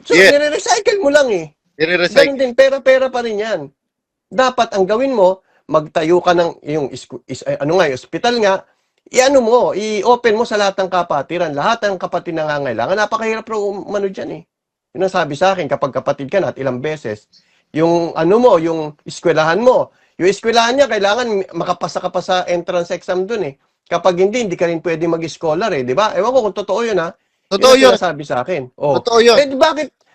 So, nire-recycle mo lang eh. Ganun din, pera-pera pa rin yan. Dapat ang gawin mo, magtayo ka ng yung ospital nga, i-ano mo, i-open mo sa lahat ng kapatiran, lahat ng kapatid na nangangailangan. Napakahirap ro umano diyan eh. Yun ang sabi sa akin, kapag kapatid ka na at ilang beses, yung ano mo, yung eskwelahan mo, yung eskwelahan niya, kailangan makapasa ka pa sa entrance exam dun eh. Kapag hindi ka rin pwede mag-scholar eh, di ba? Ewan ko kung totoo yun ha. Totoo Yun yun. ang sinasabi sa akin. Oh. Totoo yun. Eh,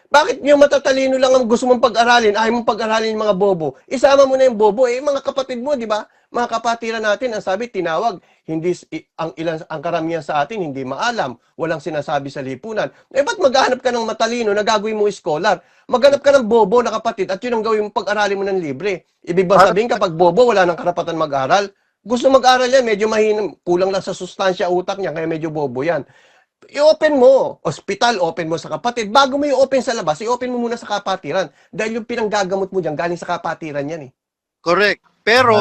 bakit yung matatalino lang ang gusto mong pag-aralin, ayaw mong pag-aralin yung mga bobo? Isama mo na yung bobo, eh, mga kapatid mo, di ba? Mga kapatiran natin, ang sabi, tinawag, hindi, ang karamihan sa atin, hindi maalam, walang sinasabi sa lipunan. Eh, ba't maghanap ka ng matalino na gagawin mo scholar? Maghanap ka ng bobo na kapatid at yun ang gawin mo pag-aralin mo ng libre. Ibig ba sabihin, kapag bobo, wala nang karapatan mag-aral? Gusto mag-aral yan, medyo mahinang, kulang lang sa sustansya utak niya, kaya medyo bobo yan. I-open mo, ospital, open mo sa kapatid. Bago mo i-open sa labas, i-open mo muna sa kapatiran. Dahil yung pinanggagamot mo dyan, galing sa kapatiran yan eh. Correct. Pero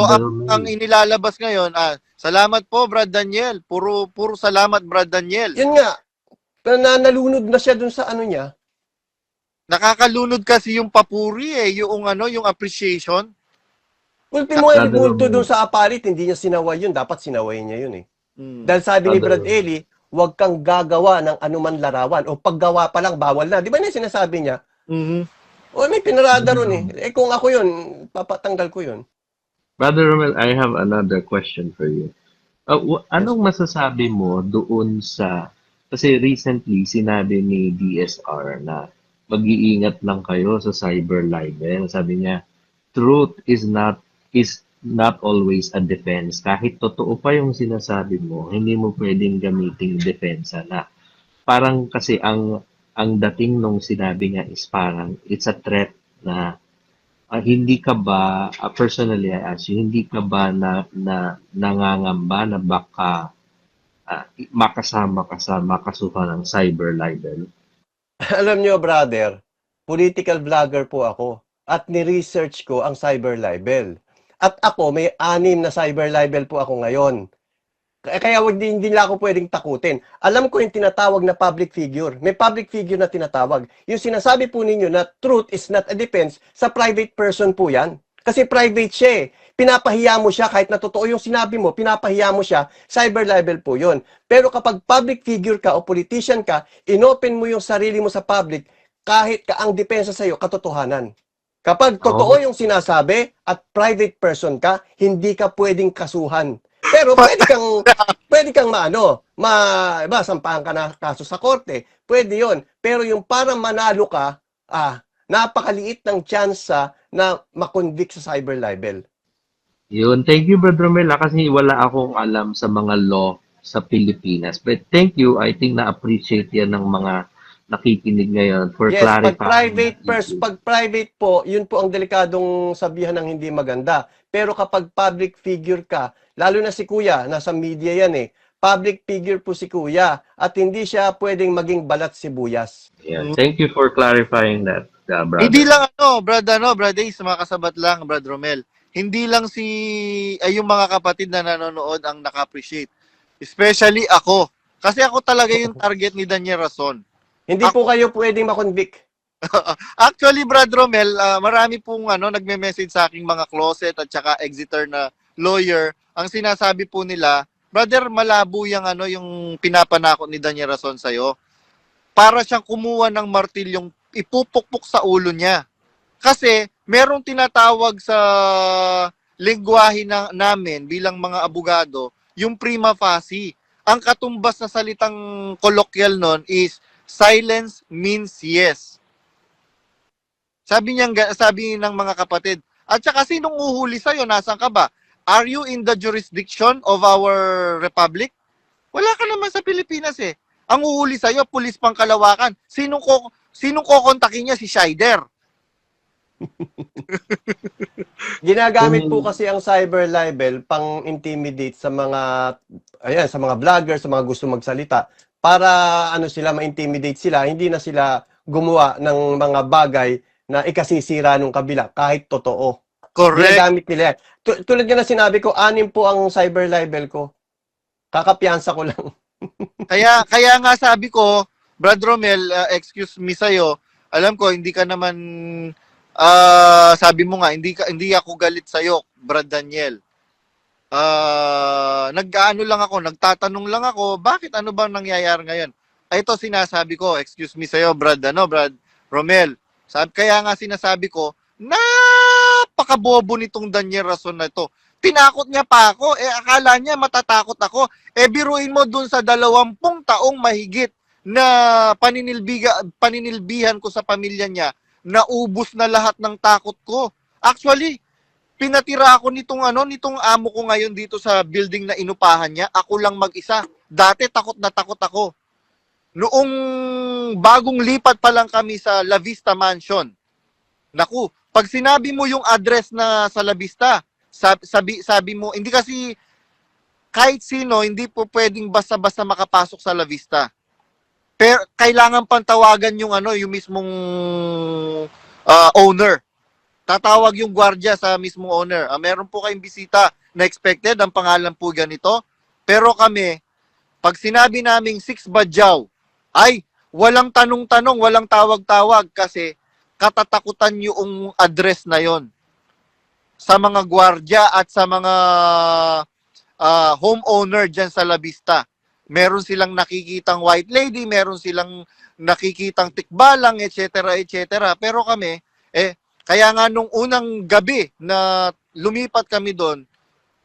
ang inilalabas ngayon, salamat po Brad Daniel. Puro salamat Brad Daniel. Yun nga, nalunod na siya dun sa ano niya. Nakakalunod kasi yung papuri yung yung appreciation. Ultimo yung multo dun sa aparit, hindi niya sinaway yun. Dapat sinaway niya yun eh. Dahil sabi ni Brad Eli, huwag kang gagawa ng anuman larawan. O paggawa pa lang, bawal na. Di ba na sinasabi niya? O may pinarada ron eh. Eh kung ako yun, papatanggal ko yun. Brother Romel, I have another question for you. Anong masasabi mo doon sa, kasi recently sinabi ni DSR na mag-iingat lang kayo sa cyber libel. Sabi niya, truth is not always a defense. Kahit totoo pa yung sinasabi mo, hindi mo pwedeng gamiting depensa na. Parang kasi ang dating nung sinabi niya is parang it's a threat na hindi ka ba, personally I ask you, hindi ka ba nangangamba na baka makasama ka sa makasuhan ng cyber libel? Alam nyo, brother, political vlogger po ako at ni-research ko ang cyber libel. At ako, may 6 na cyber libel po ako ngayon. Kaya hindi nila ako pwedeng takutin. Alam ko yung tinatawag na public figure. May public figure na tinatawag. Yung sinasabi po ninyo na truth is not a defense, sa private person po yan. Kasi private siya eh. Pinapahiya mo siya, kahit na totoo yung sinabi mo, pinapahiya mo siya, cyber libel po yun. Pero kapag public figure ka o politician ka, inopen mo yung sarili mo sa public, kahit ang depensa sa'yo, katotohanan. Kapag totoo yung sinasabi at private person ka, hindi ka pwedeng kasuhan. Pero pwede kang sampahan ka na kaso sa korte. Pwede yon. Pero yung para manalo ka, napakaliit ng tsansa na makonvict sa cyber libel. Yun. Thank you, Brother Romel, kasi wala akong alam sa mga law sa Pilipinas. But thank you. I think na-appreciate yan ng mga nakikinig ngayon for clarifying. Pag private po, yun po ang delikadong sabihan ng hindi maganda. Pero kapag public figure ka, lalo na si Kuya, nasa media yan eh. Public figure po si Kuya at hindi siya pwedeng maging balat sibuyas. Yeah. Thank you for clarifying that, brother. Hindi lang Brad Ace, mga kasabat lang, Brad Romel. Hindi lang yung mga kapatid na nanonood ang naka-appreciate. Especially ako. Kasi ako talaga yung target ni Daniel Rason. Hindi po kayo pwedeng makonvict. Actually, Brad Romel, marami pong nagme-message sa aking mga closet at saka Exeter na lawyer. Ang sinasabi po nila, brother, malabo yung pinapanakot ni Daniel Rason sa'yo. Para siyang kumuha ng martilyong ipupukpok sa ulo niya. Kasi merong tinatawag sa lengguwahe namin bilang mga abogado, yung prima facie. Ang katumbas na salitang colloquial nun is silence means yes. Sabi ng mga kapatid. At saka sinong uhuli sa'yo? Nasaan ka ba? Are you in the jurisdiction of our republic? Wala ka naman sa Pilipinas eh. Ang uhuli sa'yo, pulis pang Kalawakan. Sinong kokontakin niya? Si Scheider. Ginagamit po kasi ang cyber libel pang intimidate sa mga vlogger, sa mga gusto magsalita para sila ma-intimidate sila, hindi na sila gumawa ng mga bagay na ikasisira nung kabila kahit totoo. Correct. Ginagamit nila. Tulad nga na sinabi ko, 6 po ang cyber libel ko. Kakapiyansa ko lang. kaya nga sabi ko, Brad Romel, excuse me sa'yo, alam ko hindi ka naman sabi mo nga hindi ako galit sa Brad Daniel. Nag-aano lang ako, nagtatanong lang ako, bakit ano bang nangyayari ngayon? Ay, ito sinasabi ko, excuse me sa'yo, Brad Romel. Kaya nga sinasabi ko, napakabobo nitong Daniel Rason na ito. Tinakot niya pa ako, akala niya matatakot ako. Biruin mo dun sa 20 taong mahigit na paninilbihan ko sa pamilya niya, naubos na lahat ng takot ko. Actually, pinatira ako nitong amo ko ngayon dito sa building na inupahan niya. Ako lang mag-isa. Dati takot na takot ako. Noong bagong lipat pa lang kami sa La Vista Mansion. Naku, pag sinabi mo yung address na sa La Vista, sabi mo, hindi kasi kahit sino, hindi po pwedeng basta-basta makapasok sa La Vista. Pero kailangan pang tawagan yung mismong owner. Tatawag yung gwardiya sa mismong owner. Meron po kayong bisita na expected, ang pangalan po ganito. Pero kami, pag sinabi naming 6 Badyaw, ay walang tanong-tanong, walang tawag-tawag kasi katatakutan yung address na yon sa mga gwardiya at sa mga homeowner dyan sa La Vista. Meron silang nakikitang white lady, meron silang nakikitang tikbalang, etc. etc. Pero kami, kaya nga nung unang gabi na lumipat kami doon,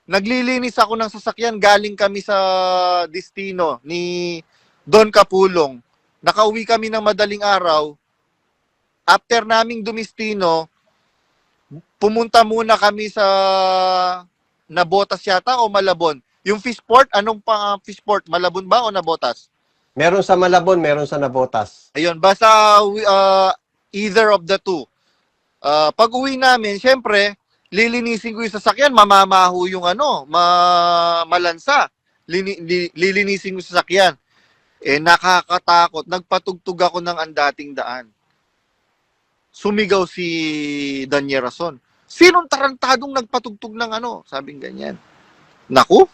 naglilinis ako ng sasakyan, galing kami sa destino ni Don Kapulong. Nakauwi kami ng madaling araw. After naming dumistino, pumunta muna kami sa Nabotas yata o Malabon. Yung Fishport, anong Fishport? Malabon ba o Nabotas? Meron sa Malabon, meron sa Nabotas. Ayun, basta either of the two. Pag uwi namin, syempre, lilinisin ko yung sasakyan, mamamaho yung malansa. Lilinisin ko yung sasakyan. Nakakatakot. Nagpatugtog ako ng andating daan. Sumigaw si Daniel Rason. Sinong tarantadong nagpatugtog ng Sabing ganyan. Naku,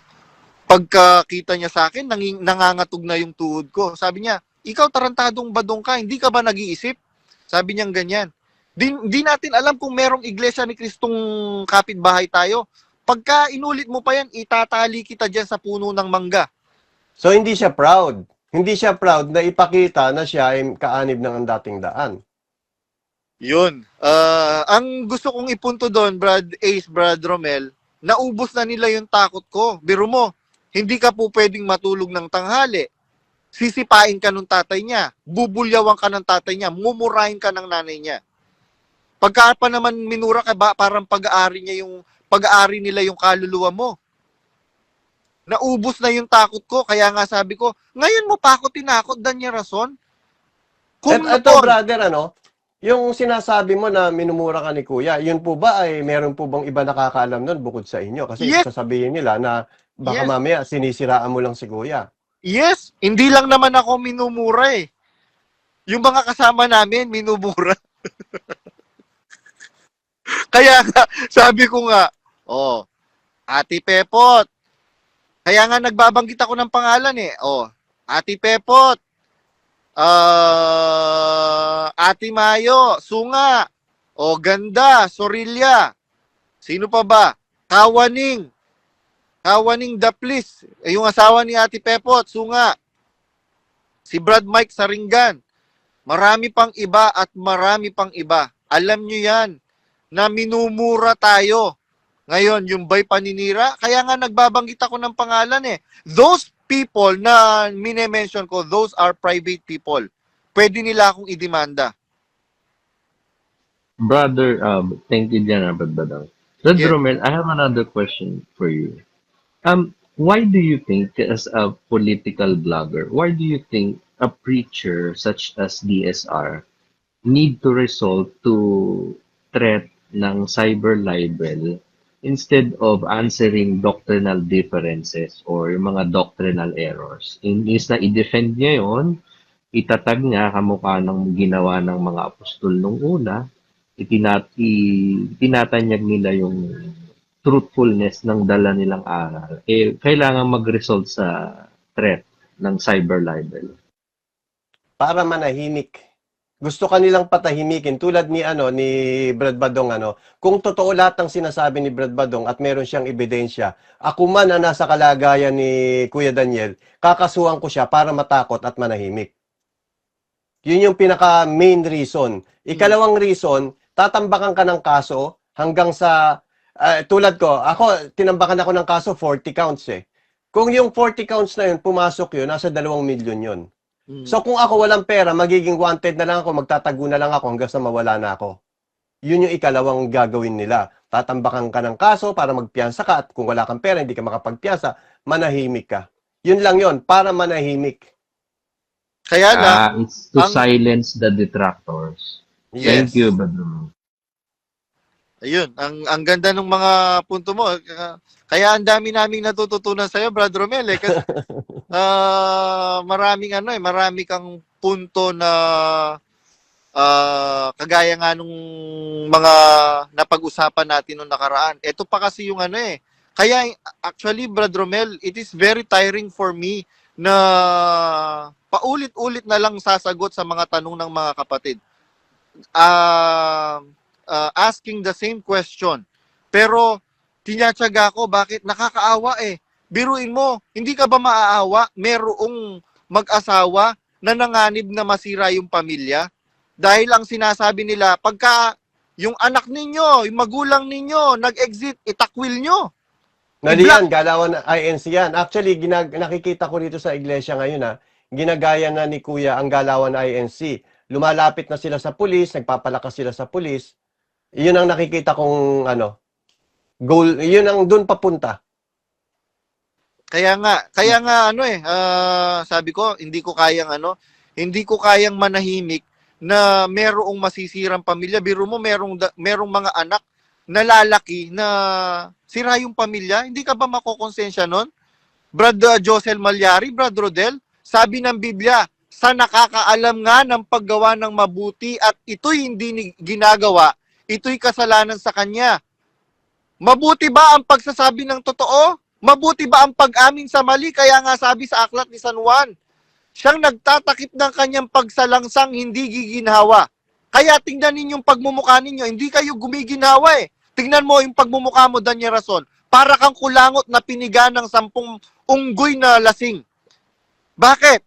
pagkakita niya sa akin, nangangatog na yung tuhod ko. Sabi niya, ikaw tarantadong badong ka, hindi ka ba nag-iisip? Sabi niya ganyan. Di natin alam kung merong iglesia ni Kristong kapitbahay tayo. Pagka inulit mo pa yan, itatali kita dyan sa puno ng mangga. So, hindi siya proud. Hindi siya proud na ipakita na siya ay kaanib ng dating daan. Yun. Ang gusto kong ipunto doon, Brad Romel, naubos na nila yung takot ko. Biro mo, hindi ka po pwedeng matulog ng tanghali. Sisipain ka ng tatay niya. Bubulyawan ka ng tatay niya. Mumurahin ka ng nanay niya. Pagka pa naman minura ka ba, parang pag-aari nila yung kaluluwa mo. Naubos na yung takot ko. Kaya nga sabi ko, ngayon mo pa ako tinakot, Daniel Rason? At ito, brother, yung sinasabi mo na minumura ka ni Kuya, yun po ba ay meron po bang iba nakakaalam nun bukod sa inyo? Kasi Yes. sasabihin nila na baka Yes. mamaya sinisiraan mo lang si Kuya. Yes, hindi lang naman ako minumura eh. Yung mga kasama namin, minumura. Kaya nga, sabi ko nga, Ate Pepot. Kaya nga nagbabanggit ako ng pangalan eh. Ate Pepot. Ate Mayo, Sunga. Ganda, Sorilla. Sino pa ba? Kawaning Daplis. Yung asawa ni Ate Pepot, Sunga. Si Brad Mike Saringan. Marami pang iba at marami pang iba. Alam nyo yan na minumura tayo. Ngayon, yung bay paninira, kaya nga nagbabanggit ako ng pangalan eh. Those people na mine-mention ko, those are private people. Pwede nila akong idemanda. Brother, thank you, Diana Badbadang. Brother Yeah. Romel, I have another question for you. Why do you think, as a political blogger, why do you think a preacher such as DSR need to resort to threat ng cyber libel instead of answering doctrinal differences or yung mga doctrinal errors? Inis na i-defend niya yun, itatag niya kamukha ng ginawa ng mga apostol nung una, itinatanyag nila yung truthfulness ng dala nilang aral, kailangan mag-result sa threat ng cyber libel. Para manahimik Gusto kanilang patahimikin tulad ni Brad Badong kung totoo lahat ng sinasabi ni Brad Badong at meron siyang ebidensya, ako man na nasa kalagayan ni Kuya Daniel, kakasuhan ko siya para matakot at manahimik. Yun yung pinaka main reason. Ikalawang reason, tatambakan ka ng kaso hanggang sa tulad ko, ako tinambakan ako ng kaso 40 counts eh. Kung yung 40 counts na yun pumasok yun, nasa 2 milyon yun. So kung ako walang pera, magiging wanted na lang ako, magtatago na lang ako hanggang sa mawala na ako. Yun yung ikalawang gagawin nila. Tatambakan ka ng kaso para magpiyansa ka at kung wala kang pera, hindi ka makapagpiyansa, manahimik ka. Yun lang yun, para manahimik. Kaya lang, It's to silence the detractors. Thank you, Badro. ayun, ang ganda ng mga punto mo. Kaya ang dami naming natututunan sa iyo, Brad Romel, eh. Kasi marami kang punto na kagaya nga nung mga napag-usapan natin nung nakaraan. Ito pa kasi yung Kaya actually, Brad Romel, it is very tiring for me na paulit-ulit na lang sasagot sa mga tanong ng mga kapatid. Asking the same question. Pero tinatyaga ko, bakit? Nakakaawa eh. Biruin mo, hindi ka ba maaawa? Merong mag-asawa na nanganib na masira yung pamilya? Dahil ang sinasabi nila, pagka yung anak ninyo, yung magulang ninyo, nag-exit, itakwil nyo. Mali yan, galawan INC yan. Actually, nakikita ko dito sa iglesia ngayon ginagaya na ni Kuya ang galawan INC. Lumalapit na sila sa pulis, nagpapalakas sila sa pulis. Yun ang nakikita kong goal, yun ang doon papunta. Kaya nga sabi ko, hindi ko kayang manahimik na merong masisirang pamilya. Biro mo, merong mga anak na lalaki na sira yung pamilya. Hindi ka ba makokonsensya nun? Brad Josel Malyari, Brad Rodel, sabi ng Biblia, sa nakakaalam nga ng paggawa ng mabuti at ito'y hindi ginagawa, ito'y kasalanan sa kanya. Mabuti ba ang pagsasabi ng totoo? Mabuti ba ang pag-amin sa mali? Kaya nga sabi sa aklat ni San Juan, siyang nagtatakip ng kanyang pagsalangsang hindi giginhawa. Kaya tingnan ninyong pagmumukha ninyo, hindi kayo gumiginhawa eh. Tingnan mo yung pagmumukha mo, Daniel Rason. Para kang kulangot na piniga ng 10 unggoy na lasing. Bakit?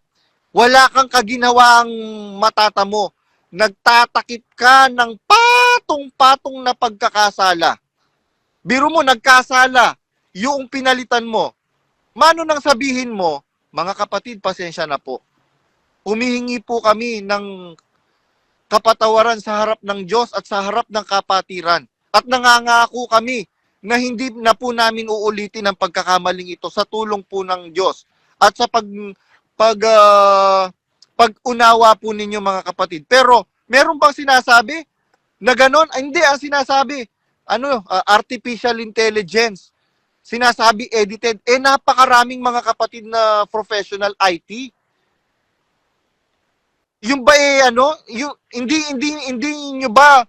Wala kang kaginhawang matatamo. Nagtatakip ka ng patong-patong na pagkakasala. Biro mo, nagkasala. Yung pinalitan mo. Mano nang sabihin mo, mga kapatid, pasensya na po. Humihingi po kami ng kapatawaran sa harap ng Diyos at sa harap ng kapatiran. At nangangako kami na hindi na po namin uulitin ang pagkakamaling ito sa tulong po ng Diyos. At sa pag-unawa po ninyo mga kapatid. Pero, meron bang sinasabi na ganon? Hindi, ang sinasabi, artificial intelligence. Sinasabi edited. Napakaraming mga kapatid na professional IT. Yung ba hindi nyo ba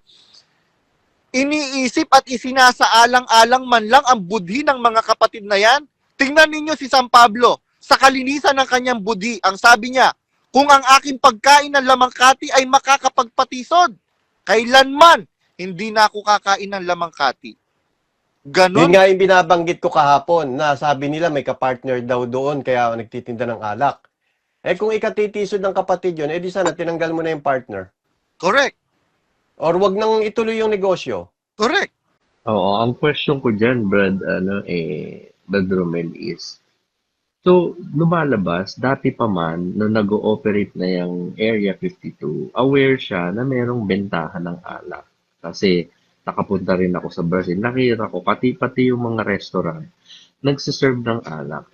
iniisip at isinasaalang-alang man lang ang budhi ng mga kapatid na yan? Tingnan ninyo si San Pablo, sa kalinisan ng kanyang budhi, ang sabi niya, kung ang aking pagkain ng lamangkati ay makakapagpatisod, kailanman hindi na ako kakain ng lamangkati. Ganon. Yun nga yung binabanggit ko kahapon na sabi nila may kapartner daw doon kaya nagtitinda ng alak. Kung ikatitisod ng kapatid yun, di sana tinanggal mo na yung partner. Correct. Or wag nang ituloy yung negosyo. Correct. Oo, ang question ko dyan, Brad Romel is, so, lumalabas, dati pa man, nung nag-ooperate na yung Area 52, aware siya na merong bentahan ng alak. Kasi, nakapunta rin ako sa Brazil, nakita ko, pati yung mga restaurant, nagsiserve ng alak.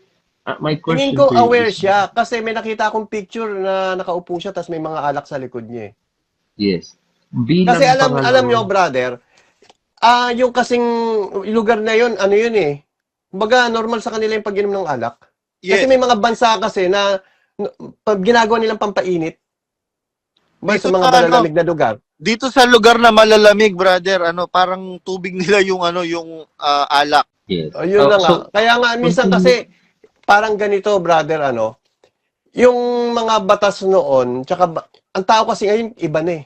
My question Tingin ko to you aware is, siya kasi may nakita akong picture na nakaupo siya tapos may mga alak sa likod niya. yes. Bilang Kasi alam nyo, brother, yung kasing lugar na yun, kumbaga normal sa kanila yung pag-inom ng alak. Kasi may mga bansa kasi na ginagawa nilang pampainit. Sa mga malalamig na lugar. Dito sa lugar na malalamig, brother, parang tubig nila yung alak. Yes. Yun na nga. Kaya nga minsan kasi parang ganito, brother, yung mga batas noon, tsaka ang tao kasi ngayon, iba na eh.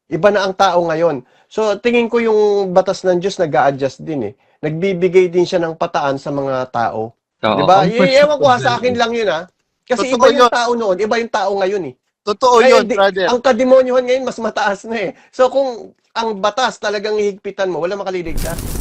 Iba na ang tao ngayon. So, tingin ko yung batas ng Diyos nag-a-adjust din eh. Nagbibigay din siya ng pataan sa mga tao. Oo, Di ba? comfort Ewan ko ha, food sa akin lang yun ha. Kasi Totoo iba yung yun. tao noon, iba yung tao ngayon eh. Totoo Kaya yun, brother. ang kademonyohan ngayon mas mataas na eh. So kung ang batas talagang hihigpitan mo, wala makaliligtas.